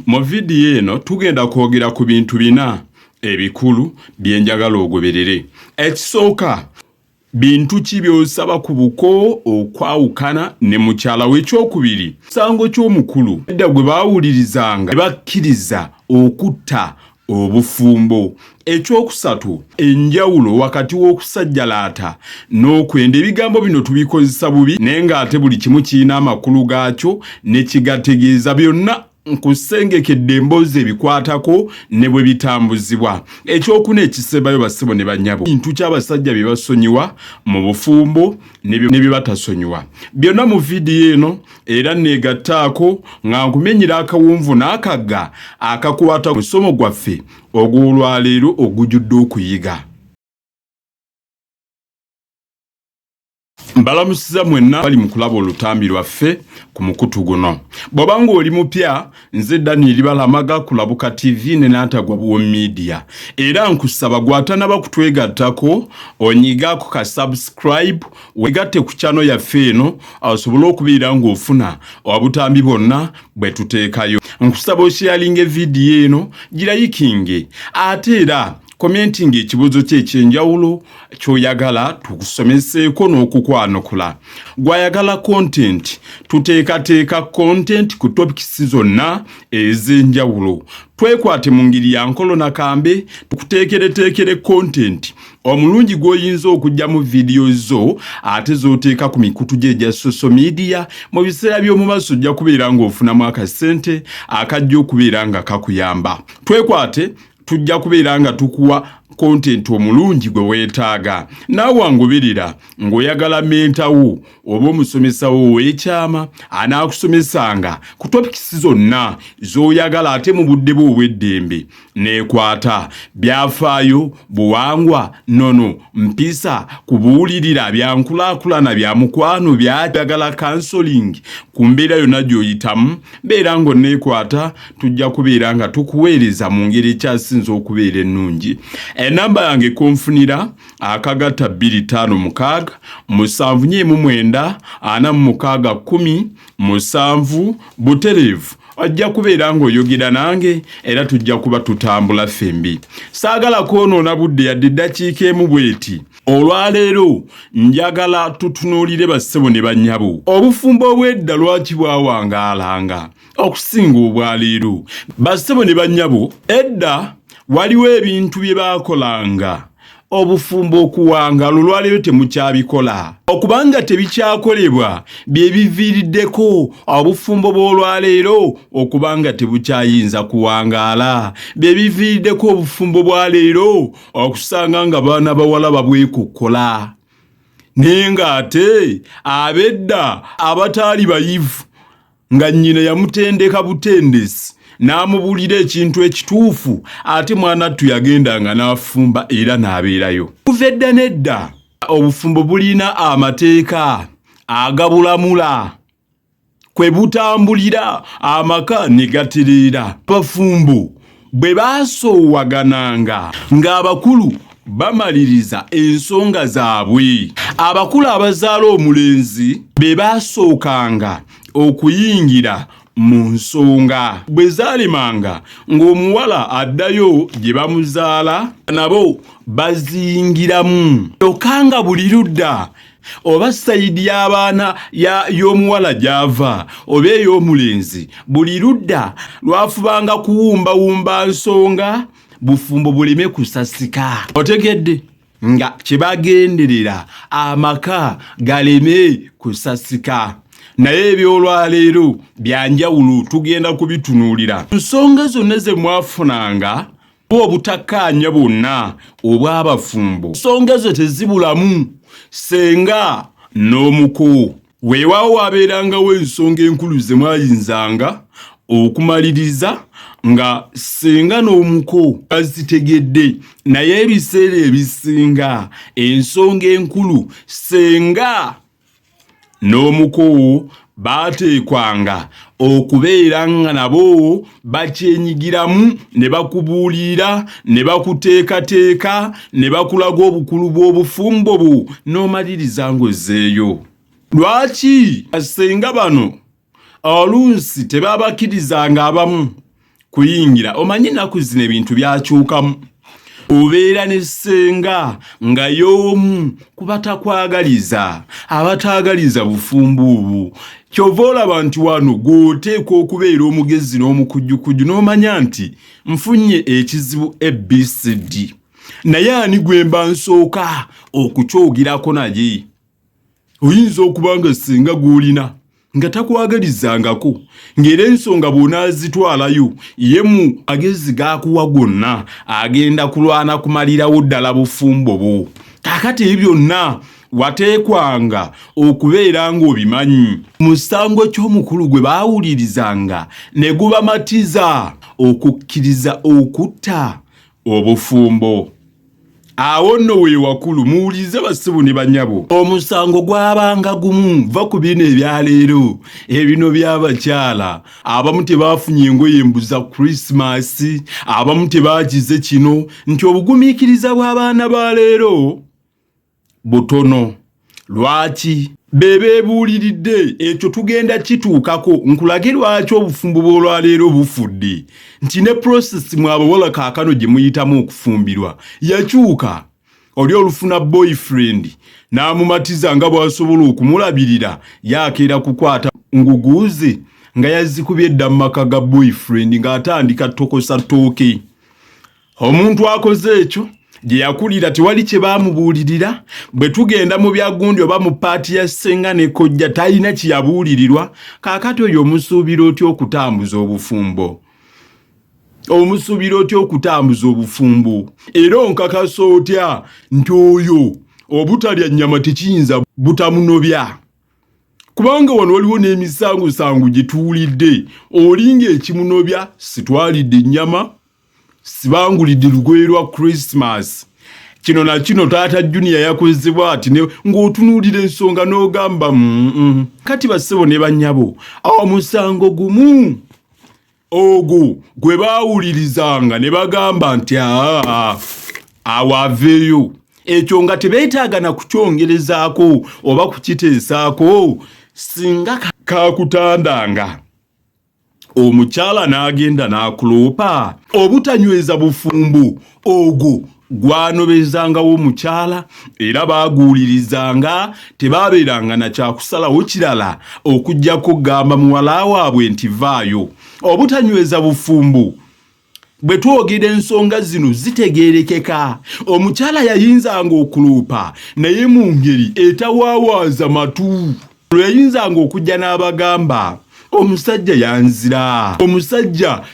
Mu video eno tugenda kwogera ku bintu bina ebikulu byenjagala ogoberere. Ekisooka, bintu ki by'osaba ku buko okwawukana ne mukyala we? Ekyokubiri, kisango ky'omukulu edda gwe baawulirizanga ne bakkiriza okutta obufumbo. Ekyokusatu, enjawulo wakati w'okusajjalaata n'okwenda. Ebigambo bino tubikozesa bubi naye ng'ate buli kimu kirina amakulu gaakyo ne kigategeeza. Byonna nkusengekedde emboozi ebikwatako ne bwe bitambuzibwa. Ekyokuna ekisembayo bassebo ne bannyabo, bintu ky'abasajja bye basonyiwa mu bufumbo ne bye batasonyiwa. Byonna mu vidiyo eno era neegattaako nga nkumenyera akawunvu n'akagga akakwata ku musomo gwaffe ogw'olwaleero ogujjudde okuyiga. Mbalamusiza mwenna bali mu kulaba olutambi lwaffe ku mukutu guno. Bw'oba ng'oli mupya, nze Daniel Balamaga Kulabuka TV ne Naatagwa Bwo Media. Era nkusaba gwatanaba kutwegattako onyigaako ka subscribe wegatte ku channel yaffe eno osobola okubeera ng'ofuna obutambi bwonna bwe tuteekayo. Nkusaba osharinge vidiyo eno, girayikinge, ate era commenting ekibuzo kye ekyenjawulo ky'oyagala tukusomeseeko n'okukwanukula. Gwayagala content, tuteekateeka content ku topics zonna ez'enjawulo. Twekwate mu ngeri ya nkolo na kambe tukuteekereteekere content omulungi gw'oyinza okujja mu video zo ate z'oteeka ku mikutu gye egya social media. Mu biseera by'omu maaso ojja kubeera ng'ofunamu akasente akajja okubeera nga kakuyamba. Twekwate tujja kubeera nga tukuwa content omulungi gwe weetaaga. Naawe wangoberera ng'oyagala mentawo oba omusomesa wo ow'ekyama anaakusomesanga ku topics zonna z'oyagala ate mu budde bwo obw'eddembe. Neekwata byafaayo, buwangwa, nono, mpisa, kubuulirira, byankulaakulana, bya mukwano, byayagala counseling, ku mbeera yonna gy'oyitamu, beera ng'onneekwata tujja kubeera nga tukuweereza mu ngeri ekyasinza okubeera ennungi. Enamba yange konfunira akagata 256 749 46 17 butereevu. Ajja kubeera ng'oyogera nange era tujja kuba tutambula fembi. Saagala kwonoona budde yadde eddakiika emu bweti. Olwaleero njagala tutunuulire bassebo ne bannyabo obufumbo obw'edda lwaki bwawangaalanga okusinga obwaleero. Bassebo ne bannyabo, edda waliwo ebintu bye baakolanga obufumbo okuwangaala, olwaleero temukyabikola. Okubanga tebikyakolebwa bye biviiriddeko obufumbo bw'olwaleero okubanga tebukyayinza kuwangaala. Bye biviiriddeko obufumbo bwa leero okusanga nga baana bawala babwekokkola. Naye ng'ate ab'edda abataali bayivu nga nnyina yamutendeka butendesi n'amubulira ekintu ekituufu, ate mwanattu yagendanga n'afumba era n'abeerayo. Kuva edda n'edda obufumbo bulina amateeka agabulamula, kwe butambulira amaka ne gatereera. Abafumbo bwe baasoowagananga ng'abakulu bamaliriza ensonga zaabwe, abakulu abazaala omulenzi be baasookanga okuyingira mu nsonga. Bwe zaalemanga ng'omuwala addayo gye bamuzaala, nabo baziyingiramu. Kyokka buli ludda oba sayidi y'abaana y'omuwala gy'ava oba ey'omulenzi, buli ludda lwafubanga kuwumbawumba nsonga bufumbo buleme kusasika. Otegedde nga kye bagenderera amaka galeme kusasika. Naye ebyolwaleero byanjawulo tugenda kubitunuulira. Nsonga zonna ze mwafunanga obutakkaanya bwonna obw'abafumbo, nsonga zo tezibulamu senga n'omuko. Weewaawo wabeerangawo ensonga enkulu ze mwayinzanga okumaliriza nga senga n'omuko bazitegedde, naye ebiseera ebisinga ensonga enkulu senga n'omuko baateekwanga okubeera nga nabo bakyenyigiramu ne bakubuulira ne bakuteekateeka ne bakulaga obukulu bw'obufumbo bwo n'omaliriza ng'ozzeeyo. Lwaki basenga bano oluusi tebabakkirizanga abamu kuyingira omanyi ennaku zino ebintu byakyukamu obeera ne ssenga nga y'omu ku batakwagaliza abataagaliza bufumbo obwo kyova olaba nti wano gw'oteekwa okubeera omugezi n'omukujjukujju n'omanya nti nfunye ekizibu ABCD naye ani gwe mba nsooka okukyogirako naye oyinza okuba nga ssenga gw'olina nga takwagalizangako ng'era ensonga bw'onaazitwalayo ye mu magezi g'akuwa gonna agenda kulwana kumalirawo ddala bufumbo bwo kaakati ebyo byonna wateekwanga okubeera ng'obimanyi musango ky'omukulu gwe baawulirizanga ne gubamatiza okukkiriza okutta obufumbo awo nno we wakulu muwulize bassibu ne bannyabo omusango gwabanga gumu va ku bino ebyaleero ebino by'abakyala abamu tebaafunye engoye embuza Krismasi abamu tebaagize kino nti obugumiikiriza bw'abaana ba leero butono lwaki bebeebuuliridde ekyo tugenda kituukako nkulage lwaki obufumbo bw'olwaleero bufudde nti ne process mu abawala kaakano gye muyitamu okufumbirwa yakyuka oli olufuna boyfriend n'amumatiza nga bw'asobola okumulabirira yakeera kukwata nguguuze nga yazikubye dda mu maka ga boyfriend ng'atandika tokosa ttooke omuntu akoze ekyo gye yakulira tewali kye baamubuulirira bwe tugenda mu byagundi oba mu paati ya ssenga ne kojja talina kye yabuulirirwa kaakati oyo omusuubira otya okutambuza obufumbo omusuubira otya okutambuza obufumbo era onkakasa otya nti oyo obutalya nnyama tekiyinza butamunobya kubanga wano waliwo n'emisangusangu gye tuwulidde olinga ekimunobya sitwalidde nnyama sibangulidde lugoye lwa Christmas kino na kino taata Junior yakozebwa ati ng'otunuulira ensonga n'ogamba kati bassebo ne bannyabo omusango gumu ogwo gwe baawulirizanga ne bagamba nti awo aveeyo ekyo nga tebeetaaga na kukyongerezaako oba kukiteesaako singa kaakutandanga omukyala n'agenda n'akuloopa obutanyweza bufumbo ogwo gwanobezangawo omukyala era baaguulirizanga tebaabeeranga na kyakusalawo kirala okuggyako gamba muwala waabwe nti vaayo obutanyweza bufumbo bwe twogera ensonga zino zitegeerekeka omukyala yayinzanga okuloopa naye mu ngeri etawaawaza matu yayinzanga okujja n'abagamba omusajja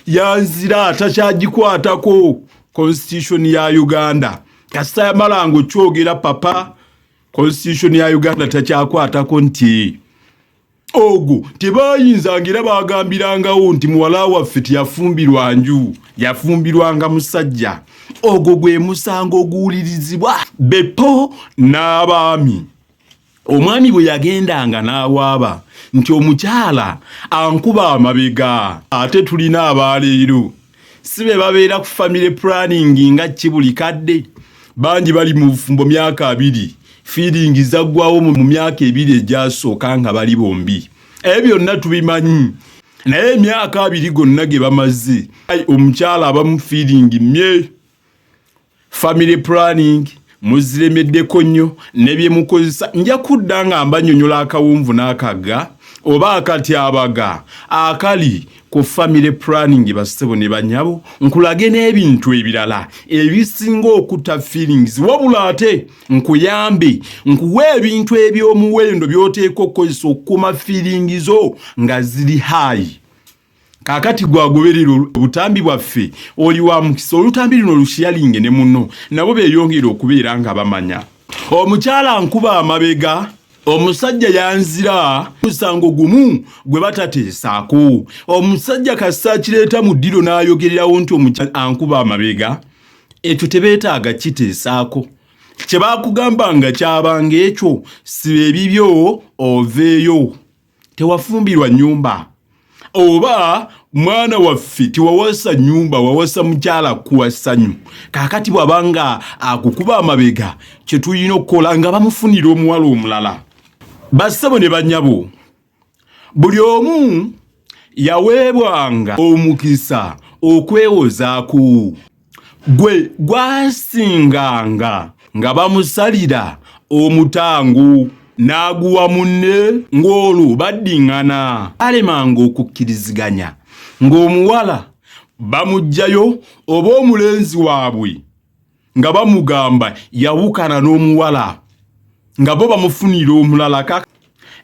yanzira takyagikwatako constitution ya Uganda kasita yamalango kyogera papa constitution ya Uganda takyakwatako nti ogwo tebayinzanga era bagambirangawo nti muwala waffe teyafumbirwa nju yafumbirwanga musajja ogwo gwe musango oguwulirizibwa bepo n'abaami omwami bwe yagendanga n'awaaba nti omukyala ankuba amabega ate tulina abaleero si be babeera ku family planning nga kibuli kadde bangi bali mu bufumbo myaka 2 feeling zaggwawo mu myaka 2 egyasooka nga bali bombi ebyo byonna tubimanyi naye emyaka 2 gonna ge bamaze omukyala abamu feeling mye family planning muziremeddeko nnyo ne bye mukozesa nja kudda nga mbanyonyola akawunvu n'akagga oba akatyabaga akali ku family planning bassebo ne bannyabo nkulage n'ebintu ebirala ebisinga okutta feelings wabula ate nkuyambe nkuwe ebintu eby'omuwendo by'oteeka okukozesa okukuma feelings zo nga ziri high kakati gwagoberera obutambi bwaffe oli wa mukisa olutambi luno lushiyalinge ne muno nabo beeyongera okubeera nga bamanya omukyala nkuba amabega omusajja yanzira musango gumu gwe batateesaako omusajja kassa kireeta mu ddiro n'ayogererawo nti omukyala ankuba amabega ekyo tebeetaaga kiteesaako kye baakugambanga kyabanga ekyo siba ebibyo oveeyo tewafumbirwa nnyumba oba mwana waffe tiwawasa nyumba wawasa mukyala kuwa ssanyu kaakati bw'abanga akukuba amabega kye tulina okukola nga bamufunira omuwala omulala bassebo ne bannyabo buli omu yaweebwanga omukisa okwewozaako. Gwe gwasinganga nga bamusalira omutango n'aguwa munne ng'olwo baddiŋŋana. Alemanga okukkiriziganya ng'omuwala bamugjayo oba omulenzi waabwe nga bamugamba yawukana n'omuwala nga bo bamufunira omulala.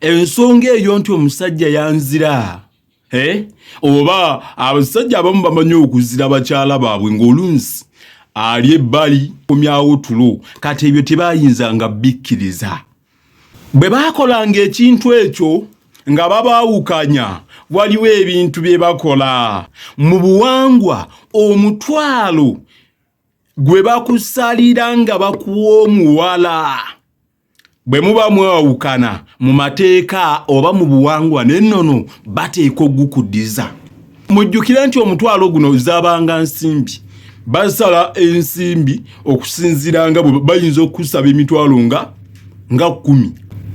Ensonga eyo nti omusajja yanzira, oba abasajja abamu bamanyi okuzira bakyala baabwe ng'olunsi ali ebbali komyawo tulo, kati ebyo tebayinzanga bikkiriza. Bwe baakolanga ekintu ekyo nga babaawukanya, waliwo ebintu bye bakola. Mu buwangwa omutwalo gwe bakusalira nga bakuwa omuwala bwe muba mwawukana mu mateeka oba mu buwangwa n'ennono bateeka ogukuddiza. Mujjukire nti omutwalo guno zaabanga nsimbi. Basala ensimbi okusinziira nga bwe bayinza okusaba emitwalo nga 10.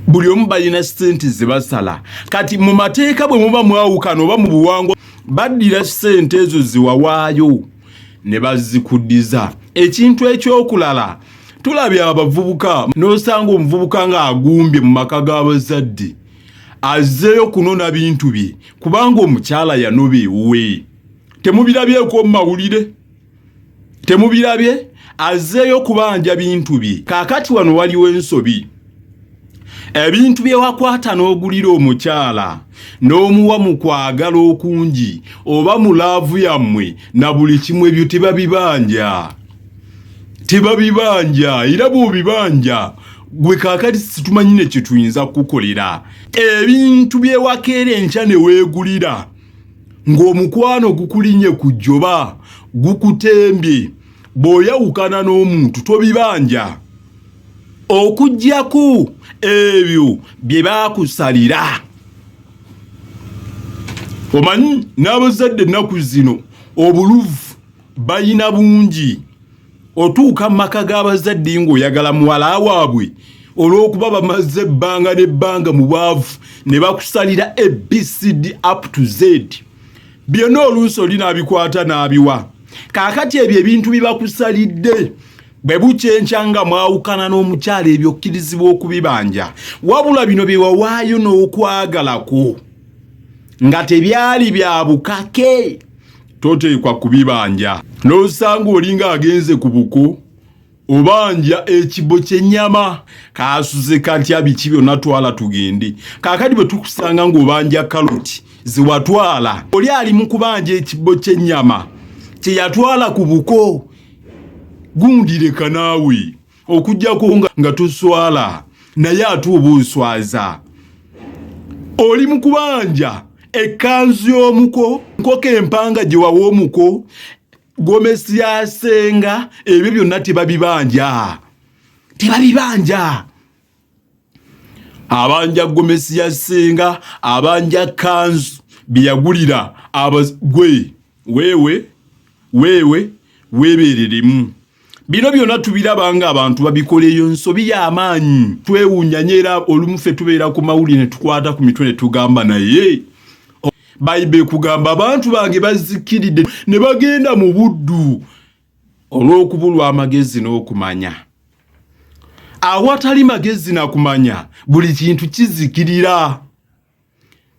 Buli omu balina ssente ze basala. Kati mu mateeka bwe muba mwawukana oba mu buwangwa baddira ssente ezo ziwawaayo ne bazikuddiza. Ekintu ekyokulala, tulabye abavubuka n'osanga omuvubuka nga agumbye mu maka g'abazadde azzeeyo kunona bintu bye kubanga omukyala yanoba ewuwe. Temubirabyeko mu mawulire? Temubirabye? Azzeeyo kubanja bintu bye. Kaakati wano waliwo ensobi. Ebintu bye wakwata n'ogulira omukyala n'omuwa mu kwagala okungi oba mu laavu yammwe na buli kimu, ebyo tebabibanja. Tebabibanja, era bw'obibanja gwe kaakati situmanyi ne kye tuyinza kukolera. Ebintu bye wakeera enkya ne weegulira ng'omukwano gukulinye ku jjoba gukutembye, bw'oyawukana n'omuntu tobibanja okuggyako ebyo bye baakusalira. Omanyi n'abazadde ennaku zino obuluvu bayina bungi. Otuuka mu maka g'abazadde ng'oyagala muwala waabwe olw'okuba bamaze ebbanga n'ebbanga mu bwavu ne bakusalira ABCD up to Z. Byonna oluusi oli n'abikwata n'abiwa. Kaakati ebyo ebintu bibakusalidde bwe bukyenkya nga mwawukana n'omukyala, ebyo okkirizibwa okubibanja. Wabula bino bye wawaayo n'okwagalako nga tebyali bya bukake toteekwa kubibanja. N'osanga olinga agenze ku buko obanja ekibbo ky'ennyama kaasuze katya biki byonna twala tugende. Kaakati bwe tukusanga ng'obanja kaloti ziwatwala, oli ali mu kubanja ekibbo ky'ennyama kye yatwala ku buko, gundireka naawe okujjako nga toswala naye ate oba oswaza. Oli mu kubanja ekkanzu y'omuko, nkoko empanga gye wawa omuko, gomesi yasenga, ebyo byonna tebabibanja. Tebabibanja. Abanja gomesi yasenga, abanja kanzu byagulira abagwe weebereremu. Bino byonna tubirabanga abantu babikoleyo nsobi y'amaanyi. Twewuunyanyera olumu ffe tubeera ku mawulire ne tukwata ku mitwe ne tugamba naye Bayibuli kugamba abantu bange bazikiridde ne bagenda mu buddu olw'okubulwa amagezi n'okumanya. Awatali magezi na kumanya buli kintu kizikirira.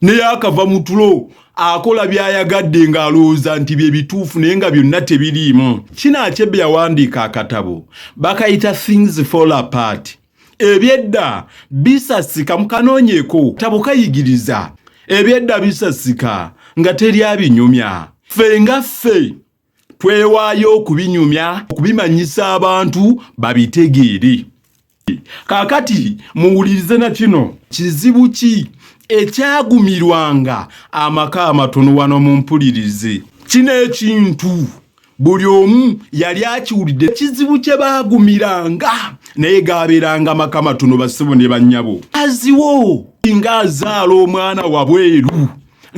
Naye akava mu tulo akola by'ayagadde ng'alowooza nti bye bituufu naye nga byonna tebiriimu. Kino Achebe yawandiika akatabo bakayita Things Fall Apart. Ebyedda bisasika, mukanoonyeko katabo kayigiriza. Ebyedda bisasika nga teri abinyumya. Ffe nga ffe twewaayo okubinyumya, okubimanyisa abantu babitegeere. Kaakati muwulirize na kino. Kizibu ki ekyagumirwanga amaka amatono wano mu mpulirize? Kino ekintu buli omu yali akiwulidde. Kizibu kye baagumiranga naye gaabeeranga amaka matono bassebo ne bannyabo. Aziwo nga azaala omwana wabweru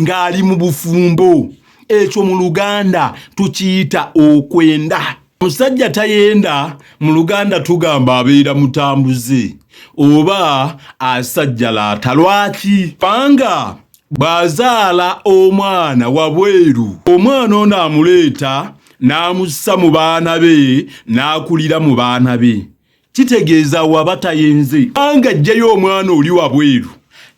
ng'ali mu bufumbo, ekyo mu Luganda tukiyita okwenda. Omusajja tayenda mu Luganda tugamba abeera mutambuze oba asajjalaata. Lwaki? Panga bw'azaala omwana wabweru, omwana ono amuleeta n'amussa mu baana be n'akulira mu baana be. Kitegeeza waba tayenze. Anga ajjayo omwana oli wabweru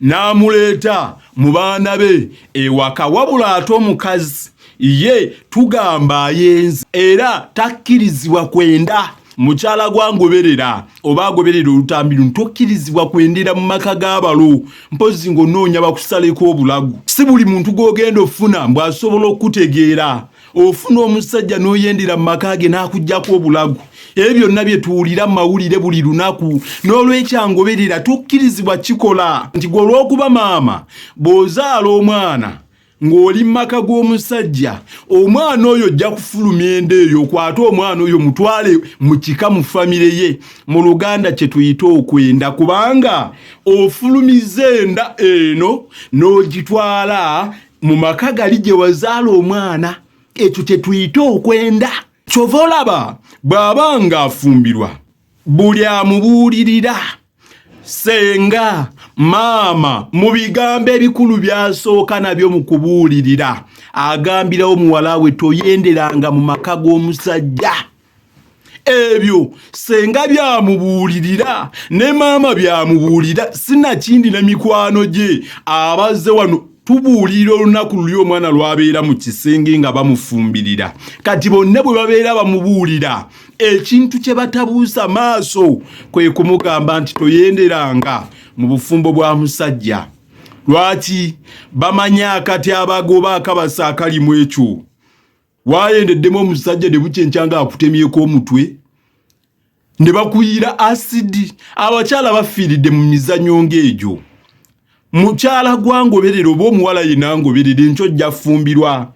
n'amuleeta mu baana be ewaka, wabula ate omukazi ye tugamba ayenze era takkirizibwa kwenda. Mukyala gwangoberera oba agoberera olutambi luno tokkirizibwa kwendera mu maka g'abalo, mpozi ng'onoonya bakusaleko obulagu. Si buli muntu gw'ogenda ofuna bw'asobola okutegeera. Ofuna omusajja n'oyendera mu maka ge n'akuggyako obulagu. Ebyo byonna bye tuwulira mu mawulire buli lunaku. N'olwekyangoberera tokkirizibwa kikola. Nti gwe olw'okuba maama bw'ozaala omwana ng'oli maka gw'omusajja, omwana oyo ojja kufulumya enda eyo, okwate omwana oyo mutwale mu kika mu famire ye. Mu Luganda kye tuyita okwenda, kubanga ofulumiza enda eno n'ogitwala mu maka gali gye wazaala omwana. Ekyo kye tuyita okwenda. Kyova olaba bw'aba ng'afumbirwa buli amubuulirira senga maama mu bigambo ebikulu byasooka nabyo mu kubuulirira, agambirawo muwala we toyenderanga mu maka g'omusajja. Ebyo senga byamubuulirira ne maama byamubuulira, sinakindi ne mikwano gye abazze wano tubuulira olunaku luli omwana lwabeera mu kisenge nga bamufumbirira. Kati bonna bwe babeera bamubuulira ekintu kye batabuusa maaso kwe kumugamba nti toyenderanga mu bufumbo bwa musajja. Lwaki? Bamanya akati abagoba akabasa akalimu ekyo. Wayendeddemu omusajja ne bukyenkya nga akutemyeko omutwe ne bakuyira asidi. Abakyala bafiiridde mu mizannyo ng'egyo. Mukyala gwangoberera oba omuwala yenna ngoberera enkyo ojja fumbirwa.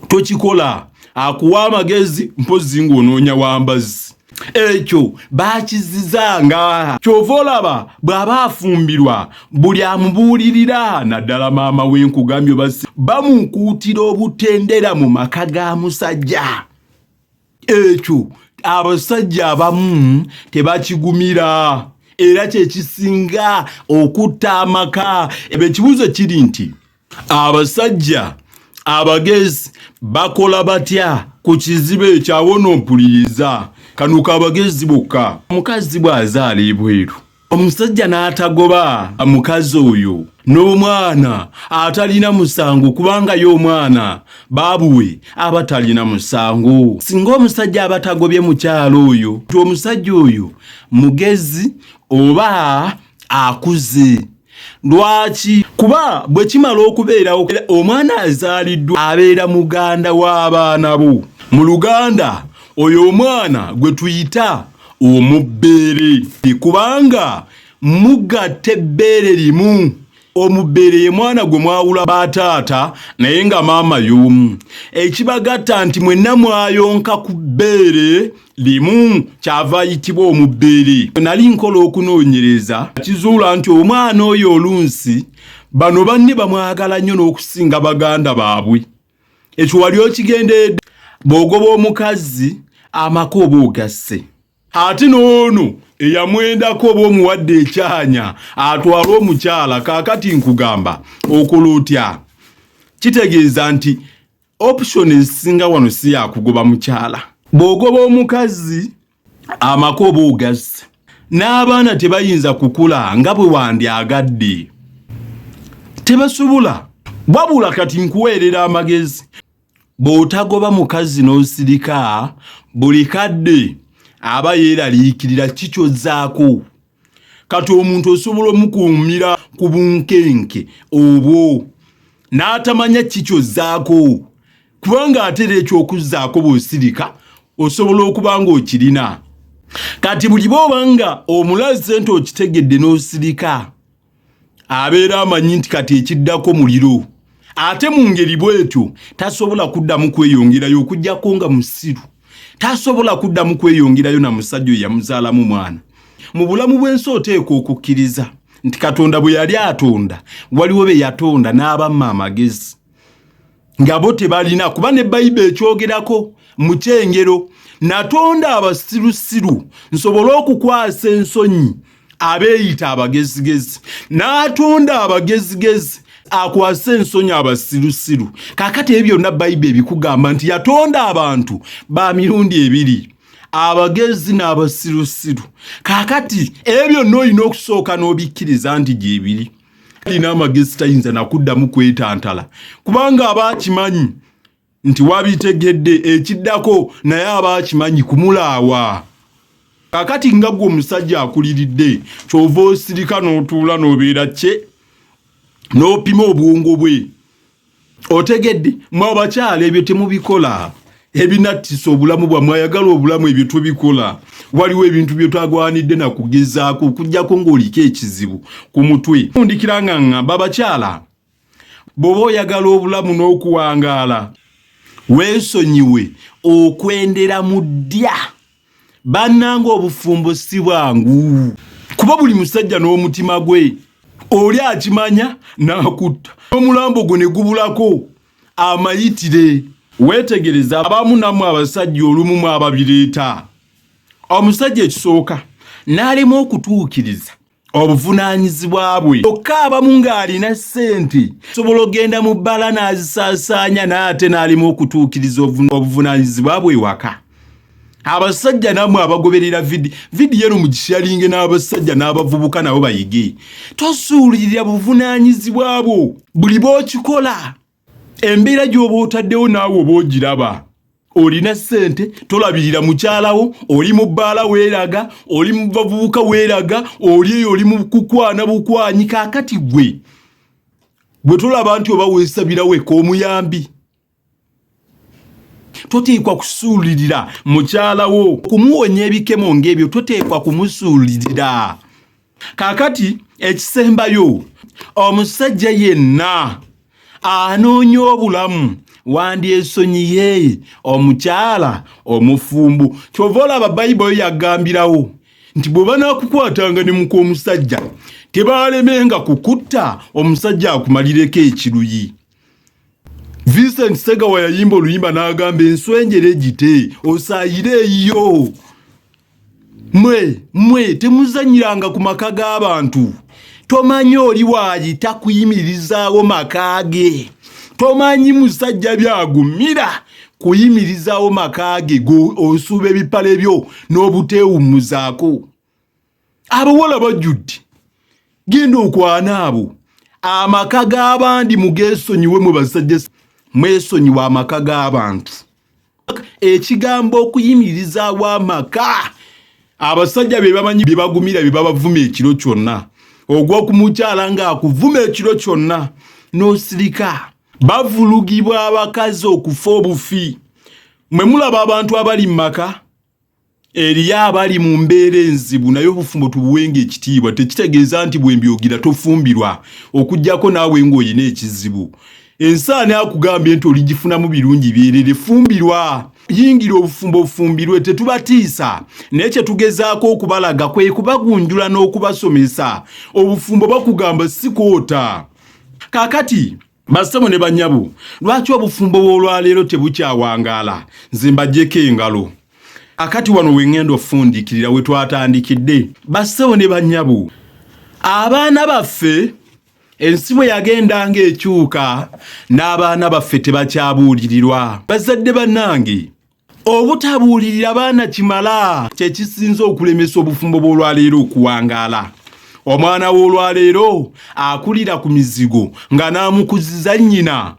Tokikola. Akuwa amagezi mpozi ng'onoonya wambazi. Ekyo baakizizanga. Kyova olaba bw'aba afumbirwa buli amubuulirira, naddala maama w'enkugambye bamukuutira obutendera mu maka ga musajja. Ekyo abasajja abamu tebakigumira era kye kisinga okutta amaka. Ekibuuzo kiri nti abasajja abagezi bakola batya ku kizibu ekyo? Awo n'ompuliriza kano kabagezi bokka. Omukazi bw'azaala ebweru, omusajja n'atagoba omukazi oyo n'omwana atalina musango, kubanga y'omwana baabuwe aba talina musango. Singa omusajja aba tagobye mukyala oyo, omusajja oyo mugezi oba akuze. Lwaki? Kuba bwe kimala okubeerawo omwana azaaliddwa abeera muganda w'abaana bo. Mu Luganda oyo omwana gwe tuyita omubbeere, kubanga mugatta ebbeere limu. Omubbeere ye mwana gwe mwawula bataata naye nga maama y'omu. Ekibagatta nti mwenna mwayonka ku bbeere limu kyava ayitibwa omubbeere. Nali nkola okunoonyereza kizuula nti omwana oyo olunsi bano banne bamwagala nnyo n'okusinga baganda baabwe. Ekyo wali okigendedde. Bw'ogoba omukazi amaka oba ogasse. Ate n'ono eyamwendako oba omuwadde ekyanya atwala omukyala. Kaakati nkugamba okola otya? Kitegeeza nti option ezisinga wano si yakugoba mukyala. Bw'ogoba omukazi amaka oba ogasse, n'abaana tebayinza kukula nga bwe wandyagadde. Tebasobola. Wabula kati nkuweerera amagezi. Bw'otagoba mukazi n'osirika, buli kadde aba yeeraliikirira kikyozzaako. Kati omuntu osobola omukuumira ku bunkenke obwo n'atamanya kikyozzaako, kubanga atera ekyokuzzaako bw'osirika osobola okuba ng'okirina. Kati buli bw'oba nga omulaze nti okitegedde n'osirika, abeera amanyi nti kati ekiddako muliro. Ate mu ngeri bw'etyo tasobola kuddamu kweyongerayo okuggyako nga musiru. Tasobola kuddamu kweyongerayo na musajja oyo yamuzaalamu mwana. Mu bulamu bw'ensi oteekwa okukkiriza nti Katonda bwe yali atonda waliwo be yatonda n'abamma amagezi nga bo tebalina. Kuba ne Bayibuli ekyogerako mu kyengero, natonda abasirusiru nsobole okukwasa ensonyi abeeyita abagezigezi n'atonda abagezigezi akwase ensonyi abasirusiru. Kaakati ebyo byonna Bayibuli ebikugamba nti yatonda abantu ba mirundi ebiri, abagezi n'abasirusiru. Kaakati ebyo n'olina okusooka n'obikkiriza nti gyebiri. Alina amagezi tayinza nakuddamu kwetantala kubanga abaakimanyi nti wabitegedde ekiddako naye abaakimanyi kumulaawa. Kaakati nga gwe omusajja akuliridde kyova osirika n'otuula n'obeera kye n'opima obwongo bwe. Otegedde mwe abakyala ebyo temubikola ebinattisa obulamu bwa mwayagala obulamu ebyo tubikola. Waliwo ebintu bye twagwanidde na kugezaako okujjako ng'oliko ekizibu ku mutwe. Ndikira nga ngamba abakyala bw'oba oyagala obulamu n'okuwangaala weesonyiwe okwendera mu ddya. Bannanga obufumbo si bwangu kuba buli musajja n'omutima gwe. Oli akimanya n'akutta omulambo gwe ne gubulako amayitire. Weetegereza abamu nammwe abasajja olumu mu ababireeta. Omusajja ekisooka n'alema okutuukiriza obuvunaanyizibwa bwe. Kyokka abamu ng'alina ssente sobola ogenda mu bbala n'azisaasaanya n'ate n'alema okutuukiriza obuvunaanyizibwa bwe waka. Abasajja nammwe abagoberera vidiyo eno mugishalinge n'abasajja n'abavubuka nabo bayige. Tosuulirira buvunaanyizibwa bwo buli bw'okikola. Embeera gy'oba otaddewo naawe oba ogiraba. Olina ssente tolabirira mukyalawo, oli mu bbaala weeraga, oli mu bavubuka weeraga, oli eyo oli mu kukwana bukwanyi. Kaakati gwe tolaba nti oba weesabira weka omuyambi. Toteekwa kusuulirira mukyalawo kumuwonya ebikemo ng'ebyo, toteekwa kumusuulirira. Kaakati ekisembayo omusajja yenna anoonya obulamu wandyesonyiye omukyala omufumbu. Kyova olaba Bayibuli yagambirawo nti bwe banaakukwatanga ne muka omusajja tebaalemenga kukutta omusajja akumalireko ekiruyi. Vincent Segawa yayimba oluyimba n'agamba enswenjere gite osaayire eyo. Mwe temuzanyiranga ku maka g'abantu. Tomanyi oli waayita kuyimirizaawo maka ge. Tomanyi musajja byagumira kuyimirizaawo maka ge osuuba ebipale byo n'obuteewummuzaako. Abawala bajjudde genda okwana abo. Amaka g'abandi mugeesonyiwe mwe basajja mwesonyiwe amaka g'abantu. Ekigambo okuyimirizaawo amaka abasajja be bamanyi bye bagumira bye babavuma ekiro kyonna. Ogwa ku mukyala ng'akuvuma ekiro kyonna n'osirika. Bavulugibwa abakazi okufa obufi. Mwe mulaba abantu abali mu maka eriyo abali mu mbeera enzibu naye obufumbo tubuwenga ekitiibwa. Tekitegeeza nti bwe mbyogira tofumbirwa okuggyako naawe ng'olina ekizibu. Ensaani akugambye nti oligifunamu birungi byerere fumbirwa. Yingira obufumbo bufumbirwe tetubatiisa. Naye kye tugezaako okubalaga kwe kubagunjula n'okubasomesa. Obufumbo bakugamba si kwota. Kaakati bassebo ne bannyabo lwaki obufumbo bw'olwaleero tebukyawangaala? Nze mbaggyeko engalo. Akati wano wengenda ofundikirira we twatandikidde. Bassebo ne bannyabo abaana baffe ensi bwe yagendanga ekyuka n'abaana baffe tebakyabuulirirwa. Bazadde bannange obutabuulirira baana kimala kye kisinza okulemesa obufumbo bw'olwaleero okuwangaala. Omwana w'olwaleero akulira ku mizigo nga n'amukuziza nnyina.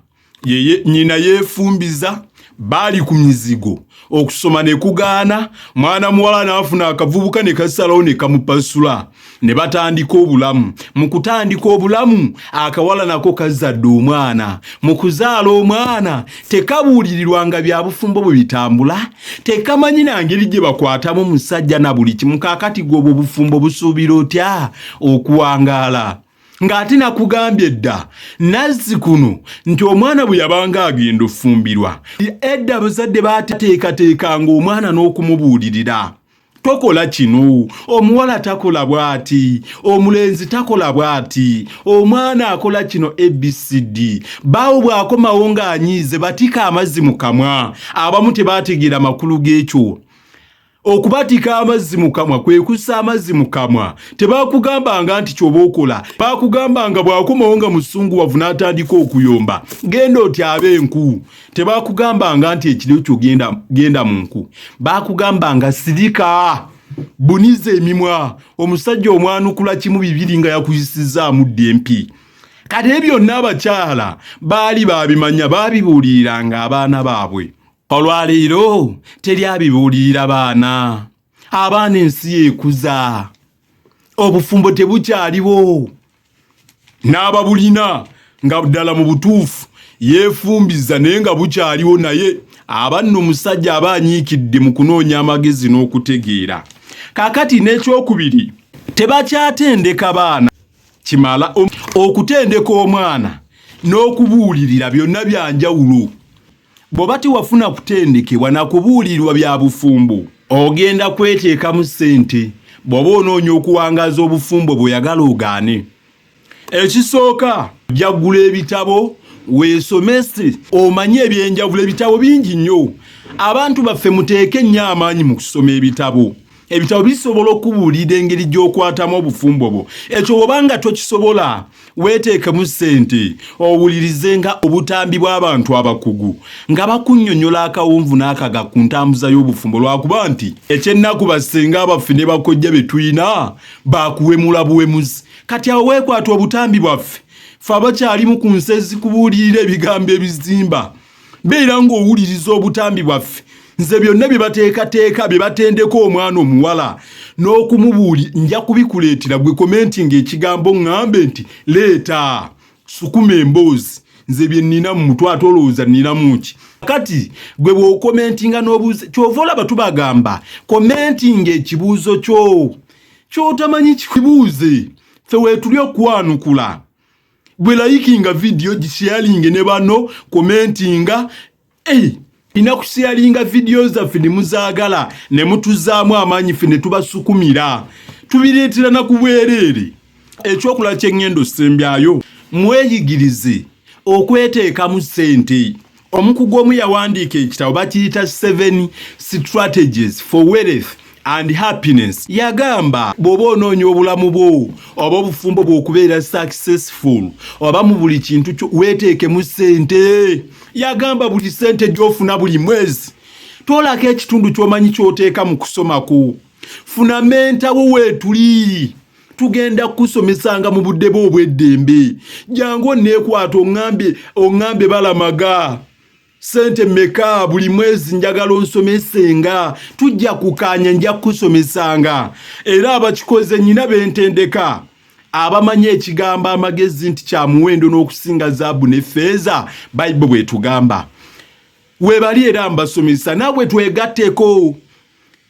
Nnyina yeefumbiza baali ku mizigo. Okusoma ne kugaana, mwana muwala n'afuna akavubuka ne kasalawo ne kamupasula. Ne batandika obulamu. Mu kutandika obulamu akawala nako kazadde omwana. Mu kuzaala omwana tekabuulirirwanga bya bufumbo bwe bitambula. Tekamanyi na ngeri gye bakwatamu musajja na buli kimu. Kaakati gw'obwo obufumbo busuubira otya okuwangaala? Ng'ate nakugambye dda nazzikuno nti omwana bwe yabanga agenda ofumbirwa edda abazadde baateekateekanga omwana n'okumubuulirira. Tokola kino, omuwala takola bw'ati, omulenzi takola bw'ati, omwana akola kino ABCD. Baawo bw'akomawo ng'anyiize batika amazzi mu kamwa. Abamu tebaategeera makulu g'ekyo. okubatika amazzi mu kamwa kwe kussa amazzi mu kamwa. Tebakugambanga nti ky'oba okola, bakugambanga bw'akomawo nga musunguwavu n'atandika okuyomba genda otyabe enku. Tebakugambanga nti ekiro kyo genda mu nku, bakugambanga sirika buniza emimwa, omusajja omwanukula kimu bibiri nga yakuyisizaamu ddempi. Kati ebyo n'abakyala baali babimanya, babibuuliranga abaana baabwe. Olwaleero teri abibuulirira baana. Abaana ensi ekuza, obufumbo tebukyaliwo. N'ababulina nga ddala mu butuufu yeefumbiza naye nga bukyaliwo, naye aba nno omusajja aba anyiikidde mu kunoonya amagezi n'okutegeera. Kaakati n'ekyokubiri, tebakyatendeka baana. Kimala okutendeka omwana n'okubuulirira byonna bya njawulo. Bw'oba tewafuna kutendekebwa na kubuulirirwa bya bufumbo, ogenda kweteekamu ssente bw'oba onoonya okuwangaza obufumbo bw'oyagala ogaane. Ekisooka, ojja kugula ebitabo weesomese omanye ebyenjawulo. Ebitabo bingi nnyo. Abantu baffe muteeke nnyo amaanyi mu kusoma ebitabo. Ebitabo bisobola okubuulira engeri gy'okwatamu obufumbo bwo. Ekyo bw'obanga tokisobola, weeteekemu ssente owulirizenga obutambi bw'abantu abakugu nga bakunnyonnyola akawunvu n'akaga ku ntambuza y'obufumbo, lwakuba nti ekyennaku bassenga abaffe ne bakojja be tulina baakuwemula buwemuzi. Kati awo weekwata obutambi bwaffe, ffe abakyalimu ku nsi ezikubuulirira ebigambo ebizimba, beera ng'owuliriza obutambi bwaffe. Nze byonna bye bateekateeka bye batendeka omwana omuwala n'okumubuuli, nja kubikuleetera gwe komentinga ekigambo ŋŋambe nti leeta sukuma emboozi. Nze bye nnina mu mutwe ate olowooza nninamu ki? Kati gwe bw'okomentinga n'obuuza, kyova olaba tubagamba komentinga ekibuuzo kyo ky'otamanyi kibuuze. Ffe weetuli okwanukula. Bwe layikinga vidiyo gisharinge ne bano komentinga. Ina kusharinga video zaffe ne muzaagala ne mutuzaamu amaanyi ffe ne tubasukumira. Tubireetera na kubwereere. Ekyokulala kye ŋŋenda osembyayo, mweyigirize okweteekamu ssente. Omukugu omu yawandiika ekitabo bakiyita 7 Strategies for Wealth and Happiness. Yagamba bw'oba onoonya obulamu bwo oba obufumbo bw'okubeera successful oba mu buli kintu kyo weeteekemu ssente. Yagamba buli ssente gy'ofuna buli mwezi toolako ekitundu ky'omanyi ky'oteeka mu kusomako. Funa menta wo weetuli, tugenda kusomesanga mu budde bwo obw'eddembe. Jangu onneekwata oŋŋambe balamaga sente meka buli mwezi njagala onsomesenga, tujja kukaanya nja kusomesanga. Era abakikoze nnyina bentendeka abamanyi ekigambo amagezi nti kya muwendo n'okusinga zaabu ne ffeeza, Bayibuli bw'etugamba. Weebali era mbasomesa, nawe twegatteko.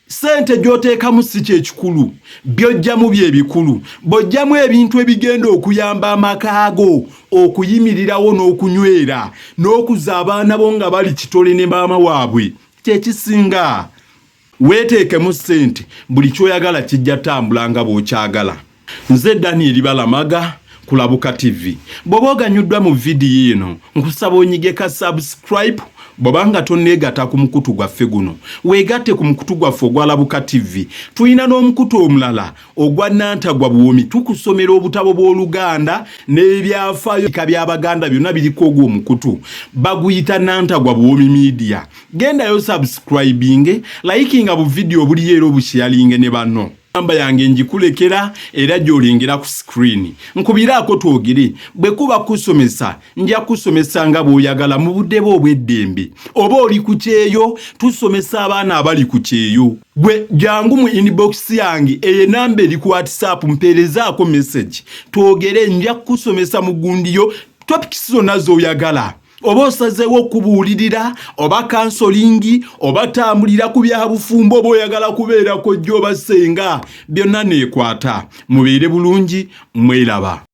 Sente gy'oteekamu si kyekikulu, by'ojjamu bye bikulu. Bw'ojjamu ebintu ebigenda okuyamba amaka go okuyimirirawo n'okunywera n'okuza abaana bo nga bali kitole ne maama waabwe, kyekisinga. Weeteekemu ssente, buli ky'oyagala kijja tambula nga bw'okyagala. Nze Daniel Balamaga, Kulabuka TV. Bw'oba oganyuddwa mu vidiyo eno, nkusaba onyigeka subscribe. Bw'obanga tonneegatta ku mukutu gwaffe guno, weegatte ku mukutu gwaffe ogwa Labuka TV. Tulina n'omukutu omulala ogwa Nantagwa Buwomi, tukusomera obutabo bw'Oluganda n'ebyafaayo by'Abaganda byonna biriko ogwo omukutu. Baguyita Nantagwa Buwomi Media. Gendayo subscribing, likinga bu video buliyo era obusharinge ne banno. Namba yange njikulekera era gy'olengera ku screen. Nkubiraako twogere, bwe kuba kusomesa nja kusomesa nga bw'oyagala mu budde bwo obw'eddembe. Oba oli ku kyeyo, tusomesa abaana abali ku kyeyo. Gwe jangu mu inbox yange namba eri ku WhatsApp, mpeerezaako message twogere, nja kusomesa mu gundiyo topics zonna z'oyagala. Oba osazeewo okubuulirira oba kansolingi oba tambulira ku bya bufumbo bw'oyagala kubeerako jjo oba ssenga, byonna neekwata. Mubeere bulungi, mweraba.